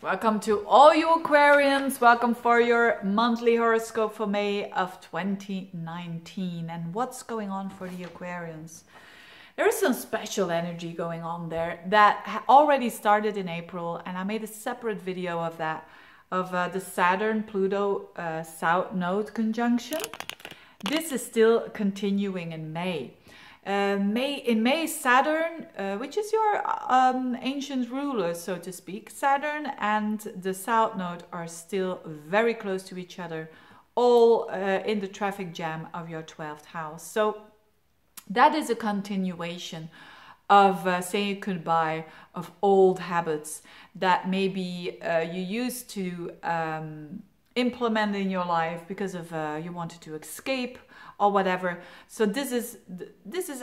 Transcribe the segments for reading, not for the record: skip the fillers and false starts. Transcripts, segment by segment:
Welcome to all you Aquarians. Welcome for your monthly horoscope for May of 2019. And what's going on for the Aquarians? There is some special energy going on there that already started in April, and I made a separate video of that, of the Saturn-Pluto South Node conjunction. This is still continuing in May. In May, Saturn, which is your ancient ruler, so to speak, Saturn and the South Node are still very close to each other, all in the traffic jam of your 12th house. So that is a continuation of saying goodbye of old habits that maybe you used to implement in your life because of you wanted to escape or whatever. So this is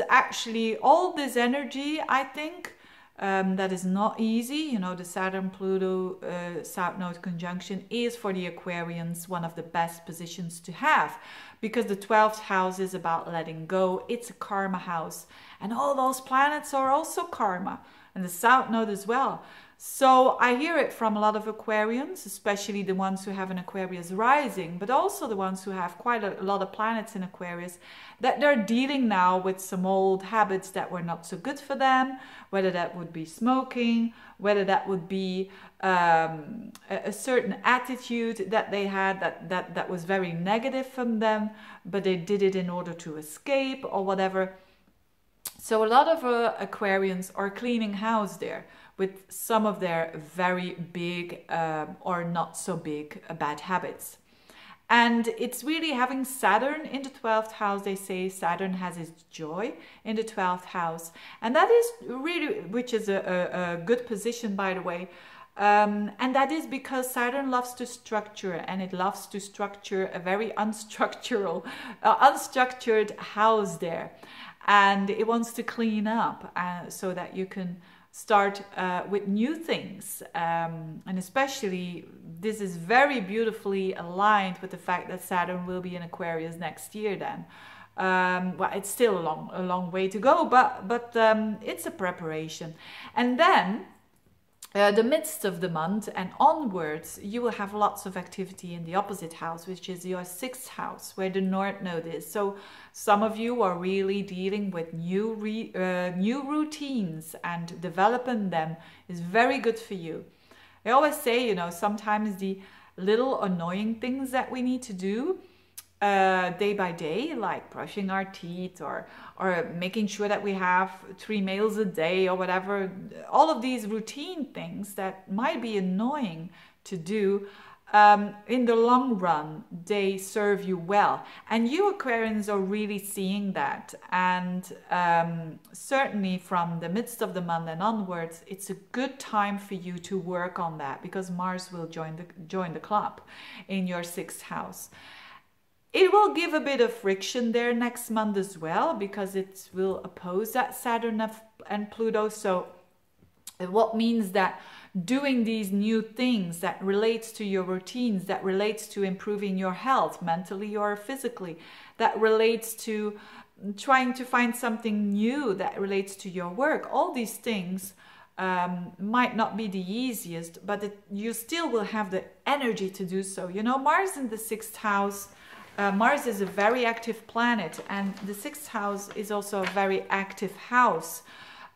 actually all this energy, I think, that is not easy. You know, the Saturn-Pluto South Node conjunction is for the Aquarians one of the best positions to have, because the 12th house is about letting go. It's a karma house, and all those planets are also karma, and the South Node as well. So I hear it from a lot of Aquarians, especially the ones who have an Aquarius rising, but also the ones who have quite a lot of planets in Aquarius, that they're dealing now with some old habits that were not so good for them, whether that would be smoking, whether that would be a certain attitude that they had that was very negative from them, but they did it in order to escape or whatever. So a lot of Aquarians are cleaning house there with some of their very big or not so big bad habits. And it's really having Saturn in the 12th house. They say Saturn has its joy in the 12th house. And that is really, which is a good position, by the way. And that is because Saturn loves to structure, and it loves to structure a very unstructured house there. And it wants to clean up so that you can start with new things, and especially this is very beautifully aligned with the fact that Saturn will be in Aquarius next year then. Well, it's still a long way to go, but it's a preparation. And then the midst of the month and onwards, you will have lots of activity in the opposite house, which is your 6th house, where the North Node is. So some of you are really dealing with new routines, and developing them is very good for you. I always say, you know, sometimes the little annoying things that we need to do day by day, like brushing our teeth or making sure that we have 3 meals a day or whatever, all of these routine things that might be annoying to do, in the long run, they serve you well. And you Aquarians are really seeing that. And certainly from the midst of the month and onwards, it's a good time for you to work on that, because Mars will join the club in your 6th house. It will give a bit of friction there next month as well, because it will oppose that Saturn and Pluto. So what means that doing these new things that relates to your routines, that relates to improving your health mentally or physically, that relates to trying to find something new that relates to your work, all these things might not be the easiest, but you still will have the energy to do so. You know, Mars in the 6th house, Mars is a very active planet, and the 6th house is also a very active house.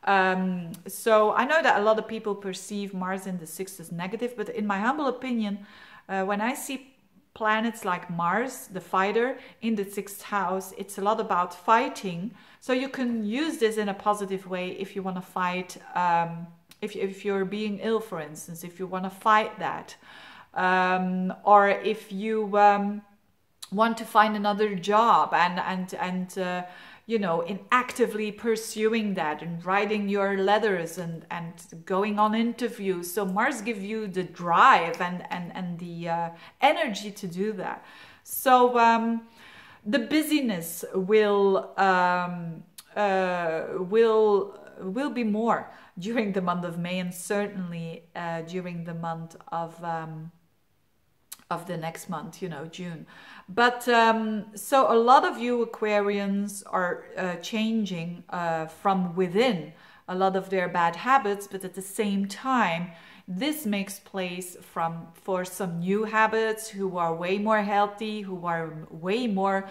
So I know that a lot of people perceive Mars in the 6th as negative, but in my humble opinion, when I see planets like Mars, the fighter, in the 6th house, it's a lot about fighting. So you can use this in a positive way if you want to fight, if you're being ill, for instance, if you want to fight that, or if you want to find another job and you know, in actively pursuing that and writing your letters and going on interviews. So Mars gives you the drive and the energy to do that. So the busyness will be more during the month of May, and certainly during the month of the next month, you know, June. But so a lot of you Aquarians are changing from within a lot of their bad habits, but at the same time this makes place for some new habits who are way more healthy, who are way more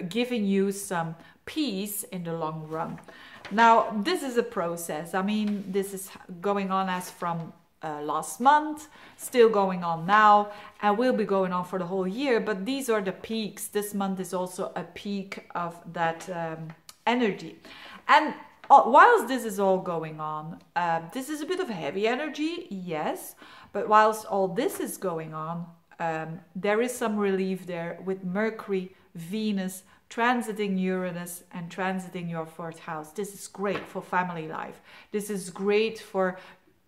giving you some peace in the long run. Now, this is a process. I mean, this is going on as from last month, still going on now, and will be going on for the whole year. But these are the peaks. This month is also a peak of that energy. And whilst this is all going on, this is a bit of heavy energy, yes. But whilst all this is going on, there is some relief there with Mercury, Venus, transiting Uranus and transiting your 4th house. This is great for family life. This is great for,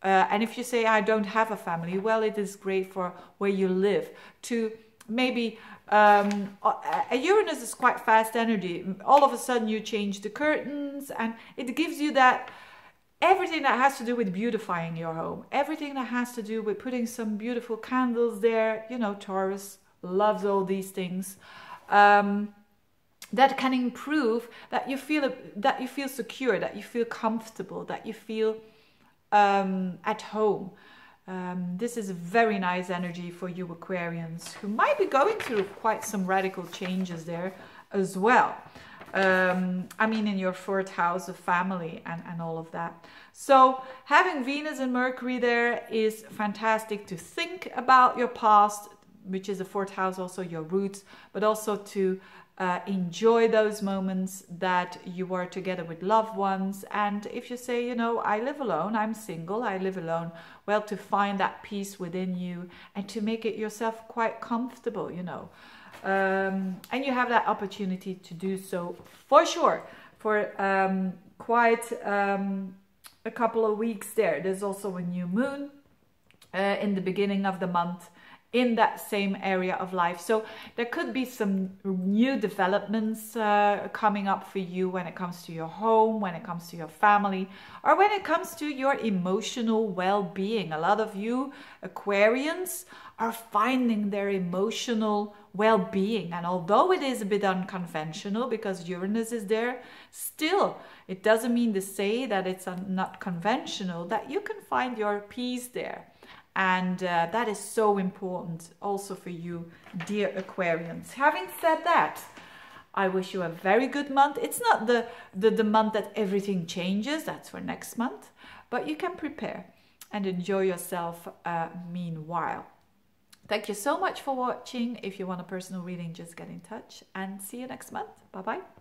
and if you say, I don't have a family, well, it is great for where you live. To maybe, Uranus is quite fast energy. All of a sudden you change the curtains, and it gives you that, everything that has to do with beautifying your home. Everything that has to do with putting some beautiful candles there. You know, Taurus loves all these things. That can improve, that you feel secure, that you feel comfortable, that you feel at home. This is a very nice energy for you Aquarians, who might be going through quite some radical changes there as well. I mean, in your 4th house of family and all of that. So having Venus and Mercury there is fantastic to think about your past, which is the 4th house, also your roots, but also to enjoy those moments that you are together with loved ones. And if you say, you know, I live alone, I'm single, I live alone, well, to find that peace within you and to make it yourself quite comfortable, you know. And you have that opportunity to do so for sure for quite a couple of weeks there. There's also a new moon in the beginning of the month in that same area of life. So there could be some new developments coming up for you when it comes to your home, when it comes to your family, or when it comes to your emotional well-being. A lot of you Aquarians are finding their emotional well-being, and although it is a bit unconventional because Uranus is there, still it doesn't mean to say that it's not conventional, that you can find your peace there. And that is so important also for you, dear Aquarians. Having said that, I wish you a very good month. It's not the month that everything changes. That's for next month. But you can prepare and enjoy yourself meanwhile. Thank you so much for watching. If you want a personal reading, just get in touch. And see you next month. Bye-bye.